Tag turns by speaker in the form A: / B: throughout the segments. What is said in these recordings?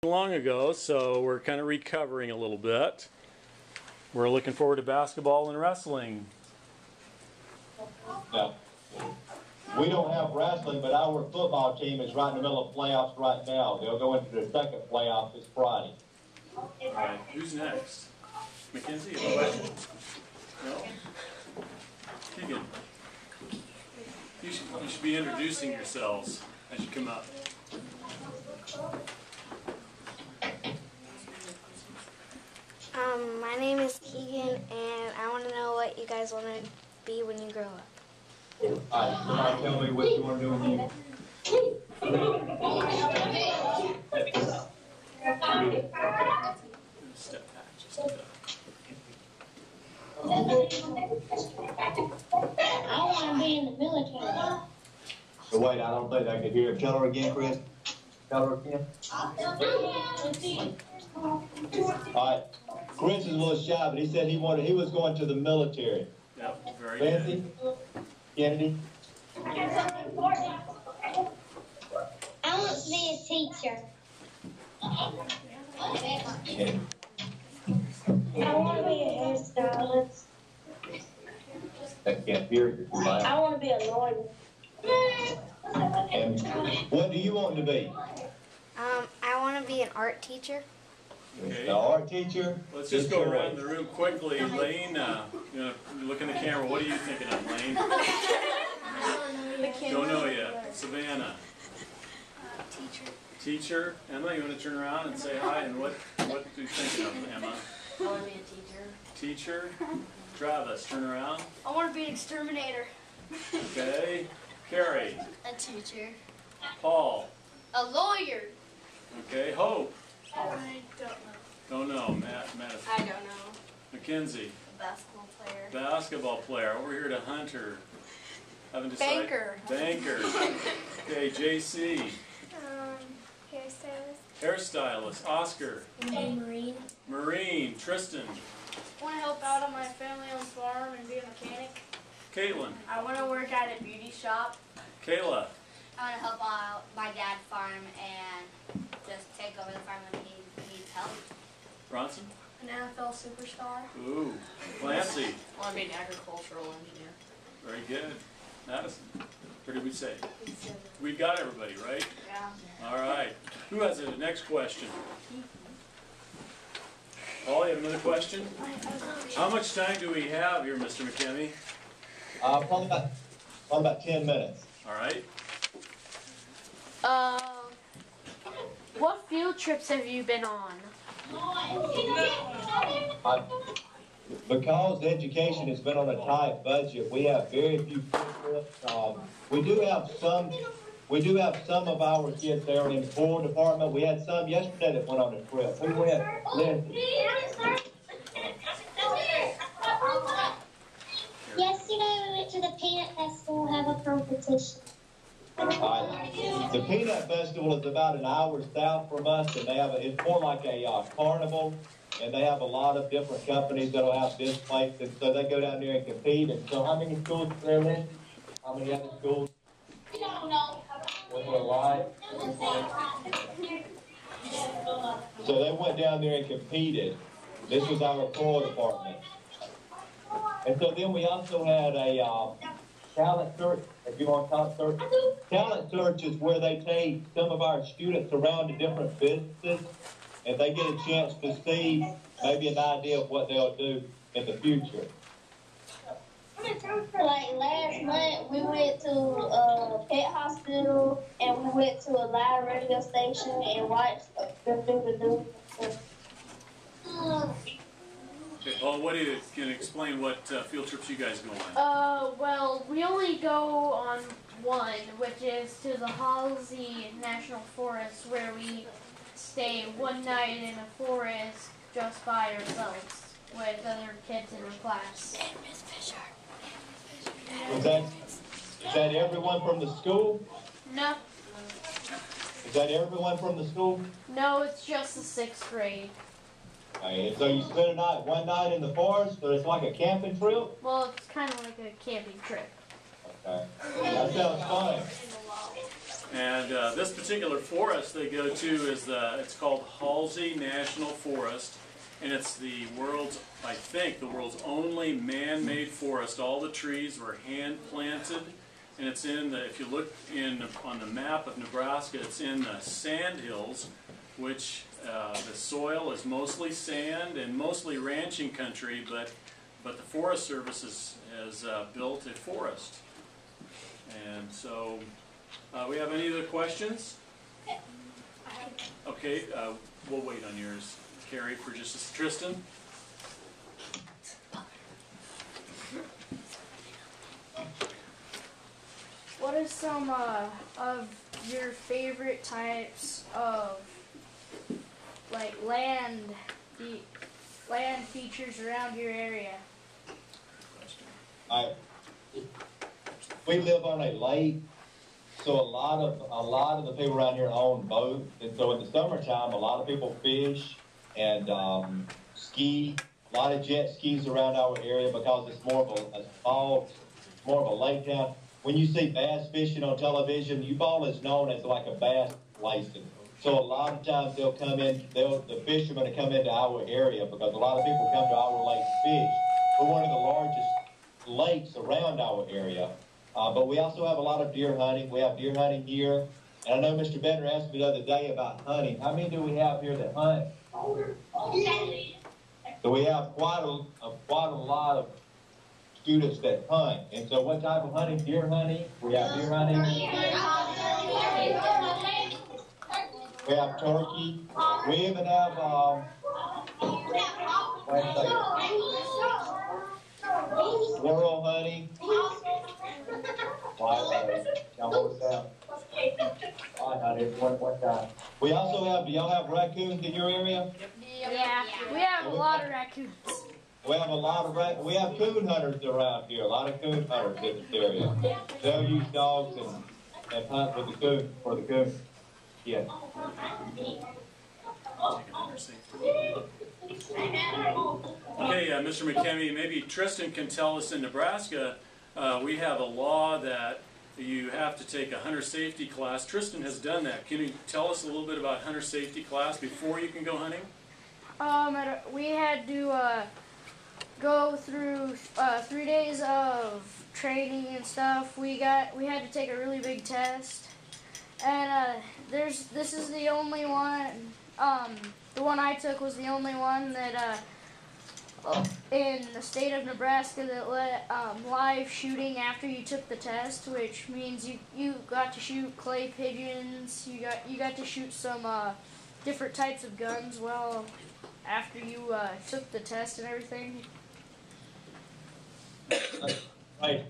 A: long ago, so we're kind of recovering a little bit. We're looking forward to basketball and wrestling.
B: Yeah. We don't have wrestling, but our football team is right in the middle of playoffs right now. They'll go into the second playoff this Friday.
A: All right, who's next? Mackenzie, you have a question? No? Keegan. You should be introducing yourselves as you come up.
C: My name is Keegan, and I want to know what you guys want to be when you grow up.
B: All right, somebody tell me what you want to do when you...
A: Step back just a bit.
D: I want to be in the military.
B: So wait, I don't think I could hear. Tell her again, Chris. Tell her again. All right. Chris is a little shy, but he said he was going to the military.
A: Yep, very
B: Nancy?
A: good.
B: Kennedy?
D: I want to be a teacher. I want to be a hairstylist.
B: I can't hear you.
D: I want to be a lawyer.
B: And what do you want to be?
C: I want to be an art teacher.
A: Okay.
B: An art teacher?
A: Let's just go around the room quickly. Lane, look in the camera. What are you thinking of, Lane? Don't know yet. Savannah?
C: Teacher.
A: Teacher? Emma, you want to turn around and say hi? And what are you thinking of, Emma?
E: I want to be a teacher.
A: Teacher? Travis, turn around.
C: I want to be an exterminator.
A: Okay. Carrie?
C: A teacher.
A: Paul?
C: A lawyer.
A: Okay. Hope?
C: I don't know.
A: Don't know. Madison?
E: I don't know.
A: Mackenzie?
E: A basketball player.
A: Basketball player. Over here to Hunter. Haven't decided.
C: Banker.
A: Banker. Okay. JC?
C: Hairstylist.
A: Hairstylist. Oscar?
C: Marine.
A: Marine. Tristan?
F: I want to help out on my family-owned farm and be a mechanic.
A: Caitlin?
E: I want to work at a beauty shop.
A: Kayla?
G: I want to help out my dad's farm and just take over the farm when he needs help.
A: Bronson?
F: An NFL superstar.
A: Ooh. Clancy?
E: I want to be an agricultural engineer.
A: Very good. Madison? Or did we say? We got everybody, right?
E: Yeah.
A: All right. Who has the next question? Paul, you have another question? How much time do we have here, Mr. McKinney?
B: Probably about 10 minutes.
A: All right.
F: What field trips have you been on?
B: Because education has been on a tight budget, we have very few trips. We do have some of our kids there in the pool department. We had some yesterday that went on a trip. Who went? Lindsay.
D: Yesterday we went to the Peanut Festival to have a competition.
B: The Peanut Festival is about an hour south from us, and it's more like a carnival, and they have a lot of different companies that'll have displays, and so they go down there and compete. And so, how many schools are there, Lindsay? How many other schools?
D: We don't know.
B: Was it a lot? So they went down there and competed. This was our choir department. And so then we also had a talent search, if you want talent search. Talent search is where they take some of our students around to different businesses, and they get a chance to see maybe an idea of what they'll do in the future.
D: Like last month, we went to a pet hospital, and we went to a live radio station and watched the news.
A: Okay, Paul, what do you can explain what field trips you guys go on?
F: Well, we only go on one, which is to the Halsey National Forest, where we stay one night in a forest just by ourselves with other kids in our class.
B: Is that everyone from the school?
F: No,
B: Is that everyone from the school?
F: no, it's just the 6th grade.
B: Okay, so you spend one night in the forest, so it's like a camping trip?
F: Well, it's kind of like a camping trip.
B: Okay. That sounds fun.
A: And this particular forest they go to is it's called Halsey National Forest, and it's the world's, I think, the world's only man-made forest. All the trees were hand-planted, and it's in the, if you look on the map of Nebraska, it's in the sand hills, which the soil is mostly sand and mostly ranching country, but the Forest Service has built a forest. And so, we have any other questions? Okay, we'll wait on yours, Carrie, for just a Tristan.
F: What are some of your favorite types of like land features around your area?
B: We live on a lake, so a lot of the people around here own boats, and so in the summertime, a lot of people fish and ski. A lot of jet skis around our area because it's more of a lake town. When you see bass fishing on television, Eufaula is known as like a bass basin. So a lot of times the fishermen will come into our area because a lot of people come to our lake to fish. We're one of the largest lakes around our area. But we also have a lot of deer hunting. We have deer hunting here. And I know Mr. Bender asked me the other day about hunting. How many do we have here that hunt? So we have quite a lot of students that hunt. And so what type of hunting? Deer hunting. We have deer hunting. We have turkey. We even have squirrel hunting. We also have, do y'all have raccoons in your area?
F: Yeah, we have a lot of raccoons.
B: We have we have coon hunters around here, a lot of coon hunters in this area. They'll use dogs and hunt with the coon, for the coon. Yeah.
A: Okay, Mr. McKemmy, maybe Tristan can tell us in Nebraska, we have a law that you have to take a hunter safety class. Tristan has done that. Can you tell us a little bit about hunter safety class before you can go hunting?
F: We had to go through 3 days of training and stuff. We had to take a really big test, and this is the only one. The one I took was the only one that in the state of Nebraska that let live shooting after you took the test, which means you got to shoot clay pigeons. You got to shoot some different types of guns. Well, after you took the test and everything.
B: Right.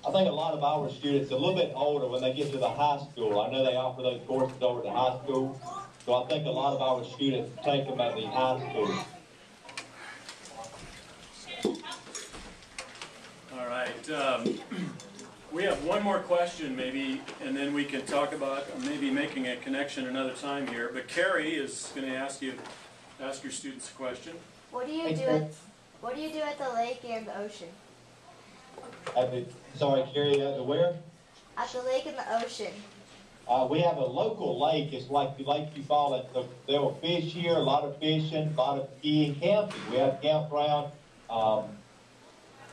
B: I think a lot of our students, a little bit older, when they get to the high school, I know they offer those courses over at the high school, so I think a lot of our students take them at the high school.
A: All right. We have one more question, maybe, and then we can talk about maybe making a connection another time here. But Carrie is going to ask your students a question.
C: What do you do at the lake and the ocean?
B: Sorry, Carrie, where?
C: At the lake and the ocean.
B: We have a local lake. It's like Lake Eufaula. So there will fish here, a lot of fishing, a lot of skiing, camping. We have campground.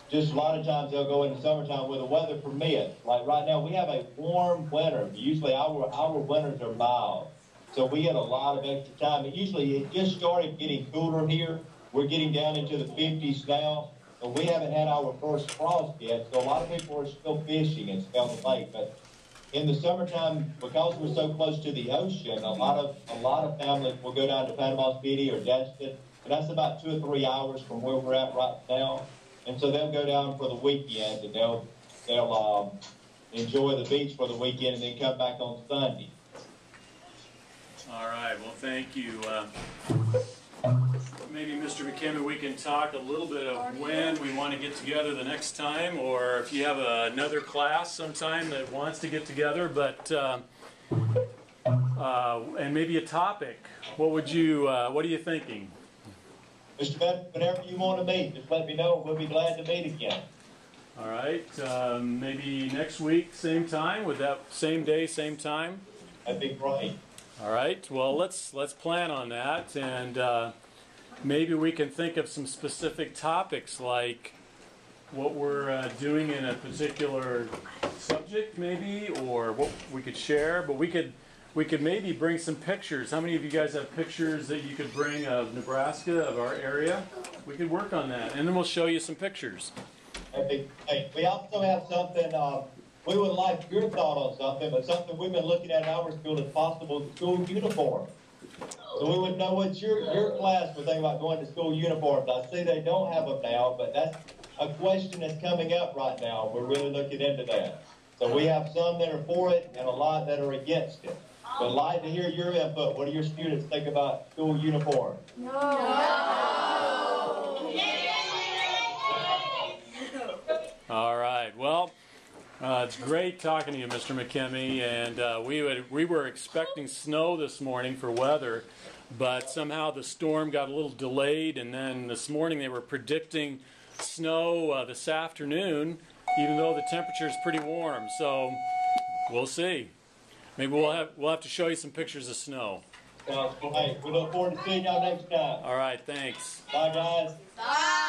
B: Just a lot of times they'll go in the summertime where the weather permits. Like right now, we have a warm winter. Usually our winters are mild. So we get a lot of extra time. And usually it just started getting cooler here. We're getting down into the 50s now. But we haven't had our first frost yet. So a lot of people are still fishing and on the lake. But in the summertime, because we're so close to the ocean, a lot of families will go down to Panama City or Destin. And that's about 2 or 3 hours from where we're at right now. And so they'll go down for the weekend, and they'll enjoy the beach for the weekend, and then come back on Sunday.
A: All right. Well, thank you. Maybe, Mr. McKemmy, we can talk a little bit of when we want to get together the next time, or if you have another class sometime that wants to get together. But and maybe a topic. What are you thinking?
B: Mr. Bennett, whenever you want to meet, just let me know. We'll be glad to meet again.
A: All right, maybe next week, same time. Would that same day, same time?
B: That'd be great.
A: All right. Well, let's plan on that, and maybe we can think of some specific topics, like what we're doing in a particular subject, maybe, or what we could share. But we could maybe bring some pictures. How many of you guys have pictures that you could bring of Nebraska, of our area? We could work on that, and then we'll show you some pictures.
B: Hey, we also have something, we would like your thought on something, but something we've been looking at in our school is possible school uniform. So we would know what your class would think about going to school uniforms. I see they don't have them now, but that's a question that's coming up right now. We're really looking into that. So we have some that are for it and a lot that are against it. But I'd like to hear your input. What do your students think about school uniform?
A: All right. Well, it's great talking to you, Mr. McKimmey. And we were expecting snow this morning for weather, but somehow the storm got a little delayed. And then this morning they were predicting snow this afternoon, even though the temperature is pretty warm. So we'll see. Maybe we'll have to show you some pictures of snow.
B: Hey, we look forward to seeing y'all next time.
A: All right. Thanks.
B: Bye, guys.
G: Bye.